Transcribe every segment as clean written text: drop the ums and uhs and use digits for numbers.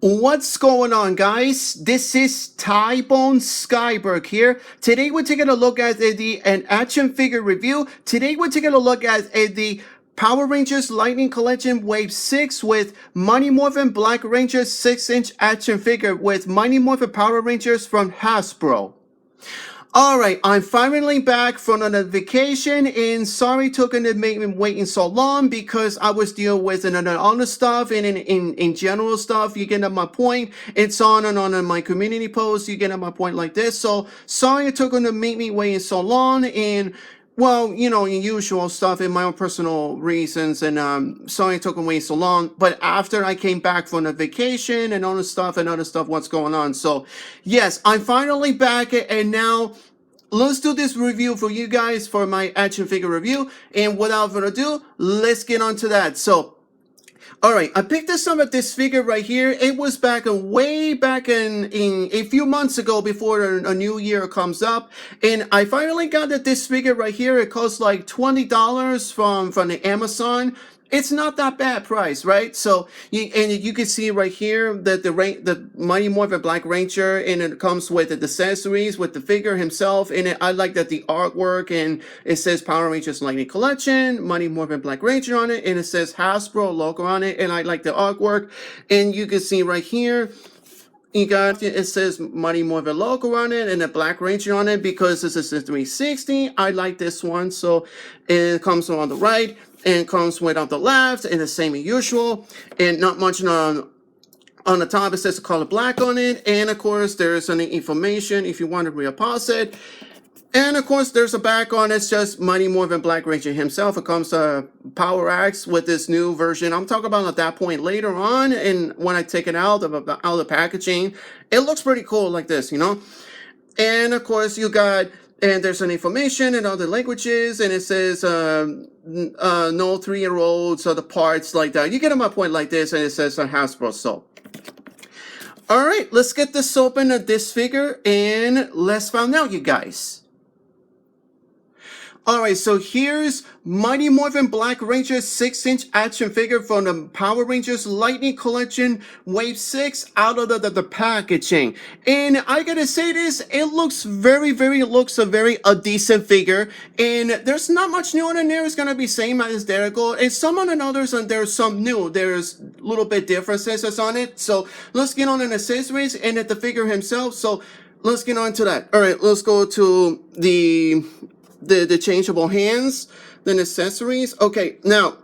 What's going on, guys? This is Tybone Skyberg here. Today we're taking a look at an action figure review. Today we're taking a look at the Power Rangers Lightning Collection Wave 6 with Mighty Morphin Black Ranger 6-inch action figure with Mighty Morphin Power Rangers from Hasbro. Alright, I'm finally back from a vacation, and sorry it took to make me waiting so long because I was dealing with other stuff and in general stuff. You get at my point. It's on and on in my community posts. You get at my point like this. So sorry it took to make me waiting so long, and well, you know, usual stuff in my own personal reasons, and sorry it took away so long. But after I came back from the vacation and other stuff, what's going on? So yes, I'm finally back, and now let's do this review for you guys for my action figure review. And without further ado, let's get on to that. So alright, I picked this up at this figure right here. It was way back in a few months ago before a new year comes up. And I finally got this figure right here. It costs like $20 from the Amazon. It's not that bad price, right? So you can see right here that the Mighty Morphin Black Ranger, and it comes with the accessories, with the figure himself. And I like that the artwork, and it says Power Rangers Lightning Collection, Mighty Morphin Black Ranger on it, and it says Hasbro logo on it. And I like the artwork. And you can see right here, you got it says Mighty Morphin logo on it and a Black Ranger on it because this is a 360. I like this one. So it comes on the right and comes with on the left, and the same as usual, and not much on the top. It says the color black on it, and of course there's any information if you want to read it. And of course there's a back on it. It's just Mighty Morphin Black Ranger himself. It comes Power Axe with this new version. I'm talking about at that point later on, and when I take it out of the packaging, it looks pretty cool like this, you know. And of course you got, and there's an information in other languages, and it says no 3-year-olds or the parts like that. You get my point like this, and it says Hasbro. So all right, let's get this open at this figure, and let's find out, you guys. Alright, so here's Mighty Morphin Black Ranger 6-inch action figure from the Power Rangers Lightning Collection Wave 6 out of the packaging. And I gotta say this, it looks a decent figure. And there's not much new in there. It's gonna be same as Derrico. And some on others, and there's some new. There's a little bit differences on it. So let's get on an accessories and at the figure himself. So let's get on to that. Alright, let's go to the changeable hands, then accessories. Okay, now,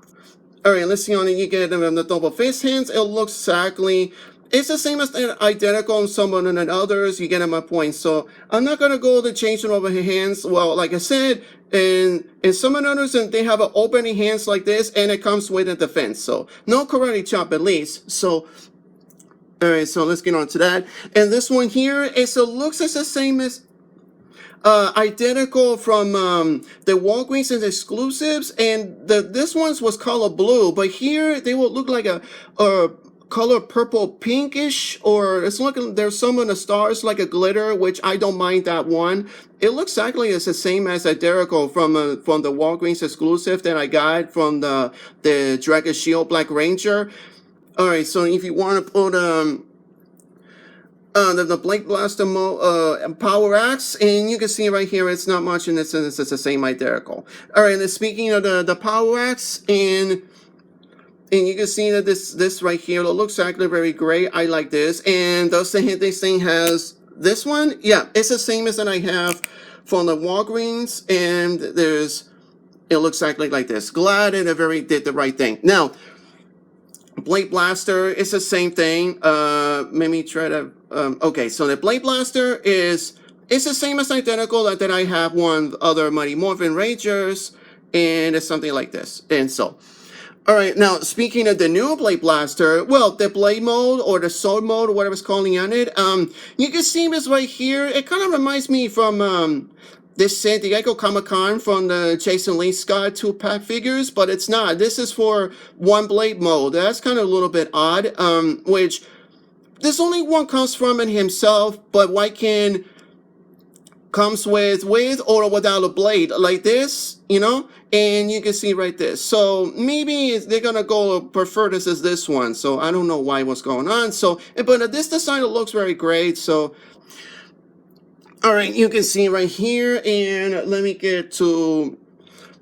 all right, let's see on it. You get the double fist hands. It looks exactly, it's the same as identical on some and others. You get my point. So I'm not gonna go to change them over hands. Well, like I said, in some and others, and they have an opening hands like this, and it comes with a defense. So no karate chop at least. So all right, so let's get on to that. And this one here, it looks as the same as identical from the Walgreens and exclusives, and this one's was color blue, but here they will look like a color purple pinkish, or it's looking, there's some of the stars like a glitter, which I don't mind that one. It looks exactly as the same as identical from the Walgreens exclusive that I got from the Dragon Shield Black Ranger. All right, so if you want to put the Blade Blaster Power Axe, and you can see right here it's not much in this sense, it's the same identical. Alright, and speaking of the Power Axe, and you can see that this right here, it looks actually very great. I like this. And this thing has this one, yeah, it's the same as that I have from the Walgreens, and it looks exactly like this. Glad and did the right thing. Now, Blade Blaster, it's the same thing. Let me try to, okay, so the Blade Blaster it's the same as identical that I have one other Mighty Morphin Rangers, and it's something like this. And so, alright, now speaking of the new Blade Blaster, well, the Blade mode or the Sword mode or whatever it's calling on it, you can see this right here. It kind of reminds me from this San Diego Comic-Con from the Jason Lee Scott 2-pack figures, but it's not. This is for one blade mode. That's kind of a little bit odd, which there's only one comes from it himself, but why can comes with or without a blade like this, you know, and you can see right there. So maybe they're gonna go prefer this as this one. So I don't know what's going on. So, but this design looks very great. So, all right, you can see right here, and let me get to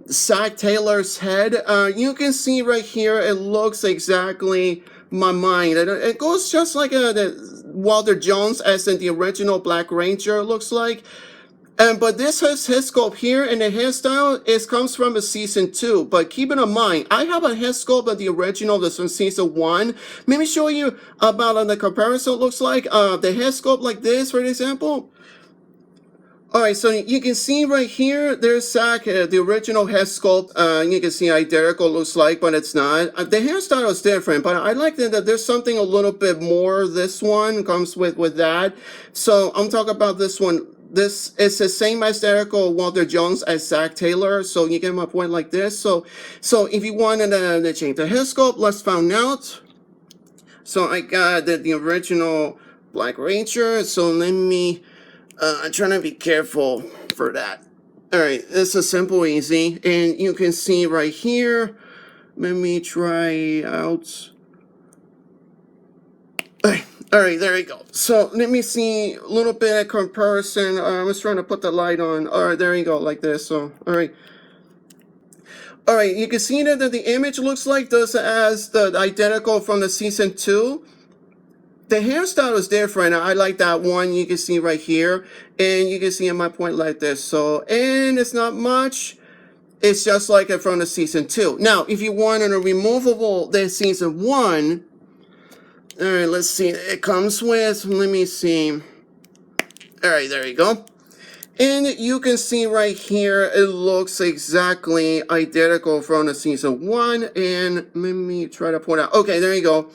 Zach Taylor's head. You can see right here, it looks exactly my mind. It goes just like the Walter Jones as in the original Black Ranger looks like. But this has head sculpt here, and the hairstyle comes from a season 2. But keep it in mind, I have a head sculpt of the original that's from season 1. Let me show you about the comparison looks like. The head sculpt like this, for example. Alright, so you can see right here, there's Zach, the original head sculpt. You can see identical looks like, but it's not. The hairstyle is different, but I like that there's something a little bit more. This one comes with that. So I'm talking about this one. This is the same identical Walter Jones as Zach Taylor, so you get my point like this. So if you wanted to change the head sculpt, let's find out. So I got the original Black Ranger, so let me... I'm trying to be careful for that. All right, this is simple, easy, and you can see right here. Let me try out. All right, there you go. So let me see a little bit of comparison. I was trying to put the light on. All right, there you go, like this. So, all right. All right, you can see that the image looks like this as the identical from the season 2. The hairstyle is different. I like that one. You can see right here, and you can see in my point like this. So, and it's not much. It's just like it from the season 2. Now, if you wanted a removable, the season 1. All right, let's see. It comes with. Let me see. All right, there you go. And you can see right here, it looks exactly identical from the season 1. And let me try to point out. Okay, there you go.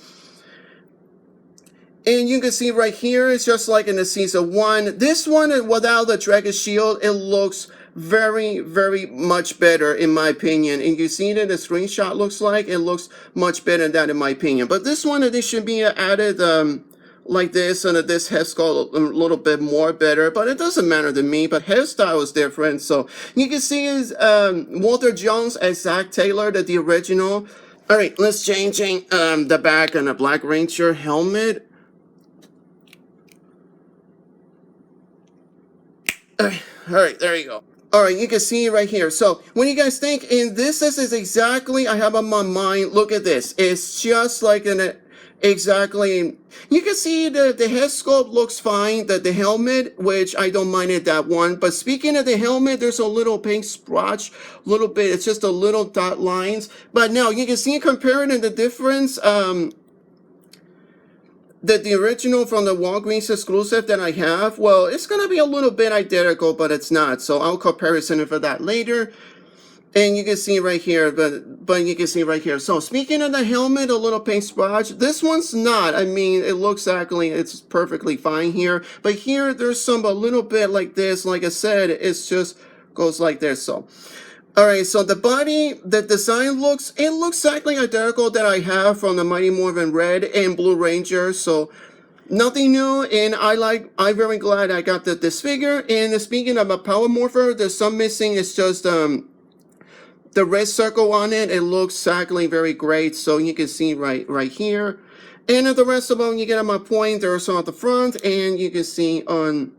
And you can see right here, it's just like in the season 1. This one, without the Dragon Shield, it looks very, very much better, in my opinion. And you see that the screenshot looks like, it looks much better than that, in my opinion. But this one, they should be added like this, and this head sculpt a little bit more better. But it doesn't matter to me, but hairstyle is different. So you can see is Walter Jones as Zach Taylor, the original. All right, let's change the back on the Black Ranger helmet. All right, there you go. All right, you can see right here. So, what do you guys think? And this is exactly I have on my mind. Look at this. It's just like exactly. You can see the head sculpt looks fine. The helmet, which I don't mind it that one. But speaking of the helmet, there's a little pink splotch, little bit. It's just a little dot lines. But now you can see comparing the difference. The original from the Walgreens exclusive that I have, well, it's going to be a little bit identical, but it's not. So I'll comparison it for that later. And you can see right here, but you can see right here. So speaking of the helmet, a little pink splotch, this one's not. I mean, it looks exactly, it's perfectly fine here. But here, there's some a little bit like this. Like I said, it's just goes like this. So. All right, so the body, the design looks exactly identical that I have from the Mighty Morphin Red and Blue Ranger. So nothing new, and I'm very glad I got this figure. And speaking of a Power Morpher, there's some missing. It's just the red circle on it. It looks exactly very great. So you can see right here. And the rest of them, you get on my point. There's some at the front, and you can see on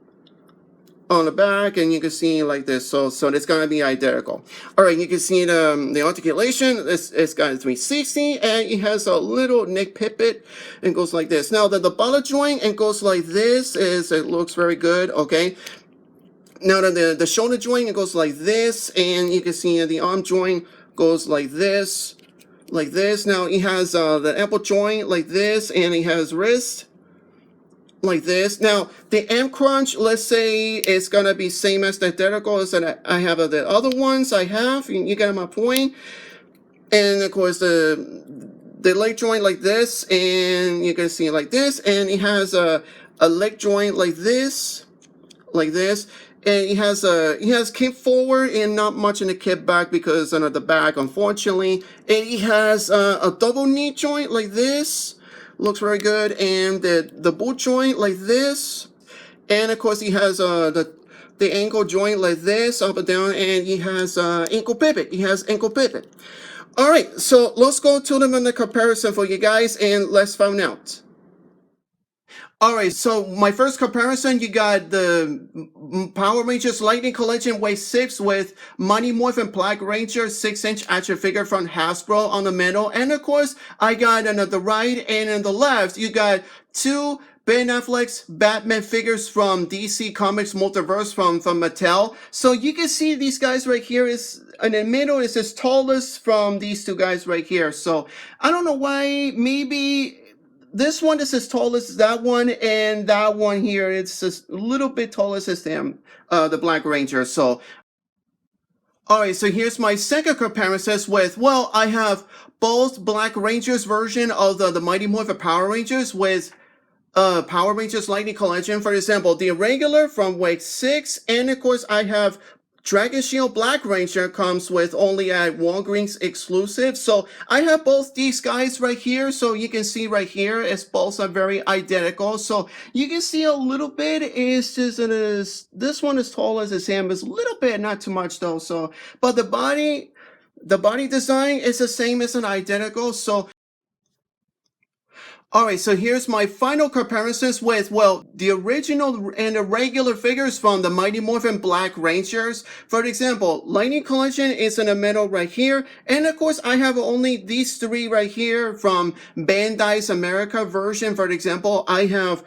the back, and you can see like this. So it's gonna be identical. All right, you can see the articulation. It's got a 360, and it has a little neck pivot, and goes like this. Now the buttock joint, and goes like this. It looks very good. Okay. Now the shoulder joint, it goes like this, and you can see the arm joint goes like this, like this. Now he has the elbow joint like this, and he has wrist like this. Now the M crunch, let's say it's gonna be same as the identical as that I have the other ones I have. You get my point. And of course the leg joint like this, and you can see it like this, and it has a leg joint like this, and he has kick forward and not much in the kick back because under the back, unfortunately. And he has a double knee joint like this. Looks very good. And the boot joint like this. And of course he has the the ankle joint like this, up and down, and he has ankle pivot. He has ankle pivot. All right, so let's go to them in the comparison for you guys, and let's find out. All right, so my first comparison, you got the Power Rangers Lightning Collection Wave 6 with Mighty Morphin Black Ranger 6-inch action figure from Hasbro on the middle. And of course, I got on the right and on the left, you got two Ben Affleck's Batman figures from DC Comics Multiverse from Mattel. So you can see these guys right here is, in the middle is as tallest from these two guys right here. So I don't know why, maybe this one is as tall as that one, and that one here, it's just a little bit taller as them, the Black Ranger. So, all right, so here's my second comparison with, well, I have both Black Rangers version of the Mighty Morphin Power Rangers with Power Rangers Lightning Collection. For example, the regular from Wave 6, and of course, I have Dragon Shield Black Ranger comes with only at Walgreens exclusive. So I have both these guys right here. So you can see right here, it's both are very identical. So you can see a little bit is just this one is tall as his hand, but it's a little bit, not too much though. So, but the body design is the same as an identical. So all right, so here's my final comparisons with, well, the original and the regular figures from the Mighty Morphin Black Rangers. For example, Lightning Collection is in the middle right here. And of course, I have only these three right here from Bandai's America version. For example, I have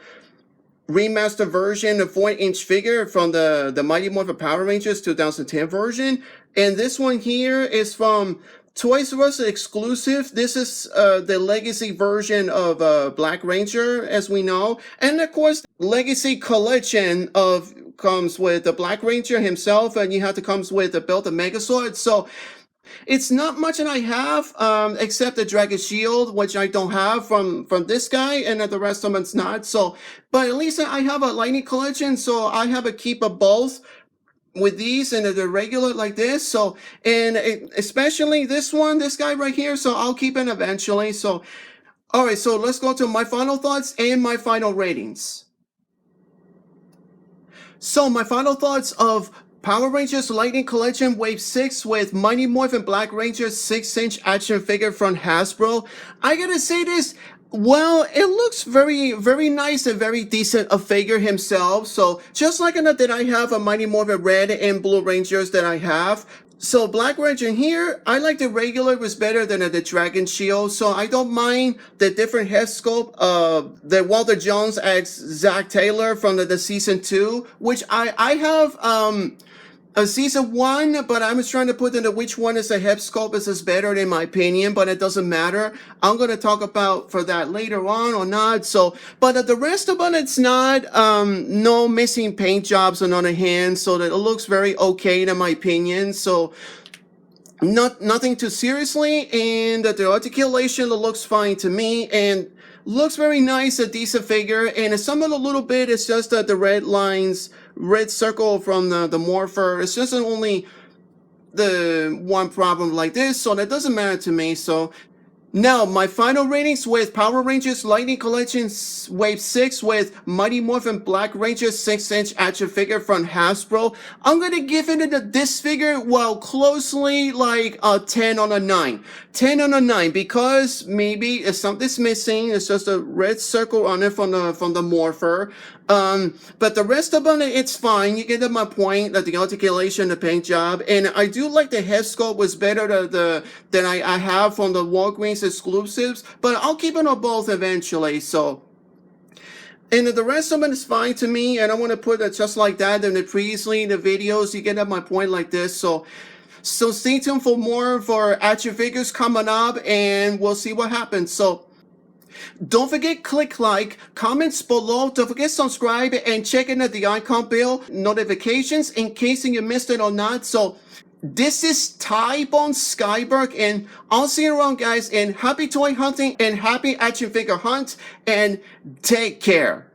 remastered version of 4-inch figure from the Mighty Morphin Power Rangers 2010 version. And this one here is from Toys R Us exclusive. This is the Legacy version of Black Ranger, as we know. And of course, Legacy Collection comes with the Black Ranger himself, and you have to comes with the built-in Megazord. So it's not much that I have, except the Dragon Shield, which I don't have from this guy, and the rest of them it's not. So, but at least I have a Lightning Collection, so I have a keep of both with these and the regular like this. So, and especially this guy right here. So I'll keep it eventually. So, all right. So let's go to my final thoughts and my final ratings. So my final thoughts of Power Rangers Lightning Collection Wave 6 with Mighty Morphin Black Ranger 6-inch action figure from Hasbro. I gotta say this. Well, it looks very, very nice and very decent a figure himself. So just like that I have a Mighty Morphin Red and Blue Rangers that I have. So Black Ranger here, I like the regular was better than the Dragon Shield. So I don't mind the different head sculpt of the Walter Jones as Zach Taylor from the season 2, which I have a season 1, but I was trying to put in which one is the head sculpt is better in my opinion, but it doesn't matter. I'm going to talk about for that later on or not. So, but the rest of it, it's not, no missing paint jobs on the other hand, so that it looks very okay in my opinion. So, nothing too seriously, and the articulation looks fine to me, and looks very nice, a decent figure, and some of a little bit is just the red lines, red circle from the Morpher. It's just only the one problem like this, so that doesn't matter to me. So now my final ratings with Power Rangers Lightning Collection Wave 6 with Mighty Morphin Black Ranger 6-inch action figure from Hasbro. I'm gonna give it this figure, well, closely like a 10 on a 9. 10 on a 9, because maybe if something's missing, it's just a red circle on it from the Morpher. But the rest of it, it's fine. You get my point, that the articulation, the paint job, and I do like the head sculpt was better than I have from the Walgreens exclusives, but I'll keep it on both eventually. So, and the rest of it is fine to me, and I want to put it just like that in the previously the videos. You get my point like this. So stay tuned for more for action figures coming up, and we'll see what happens. So don't forget, click like, comments below, don't forget subscribe, and check in at the icon bell notifications in case you missed it or not. So this is Tybone Skyberg, and I'll see you around, guys, and happy toy hunting and happy action figure hunt, and take care.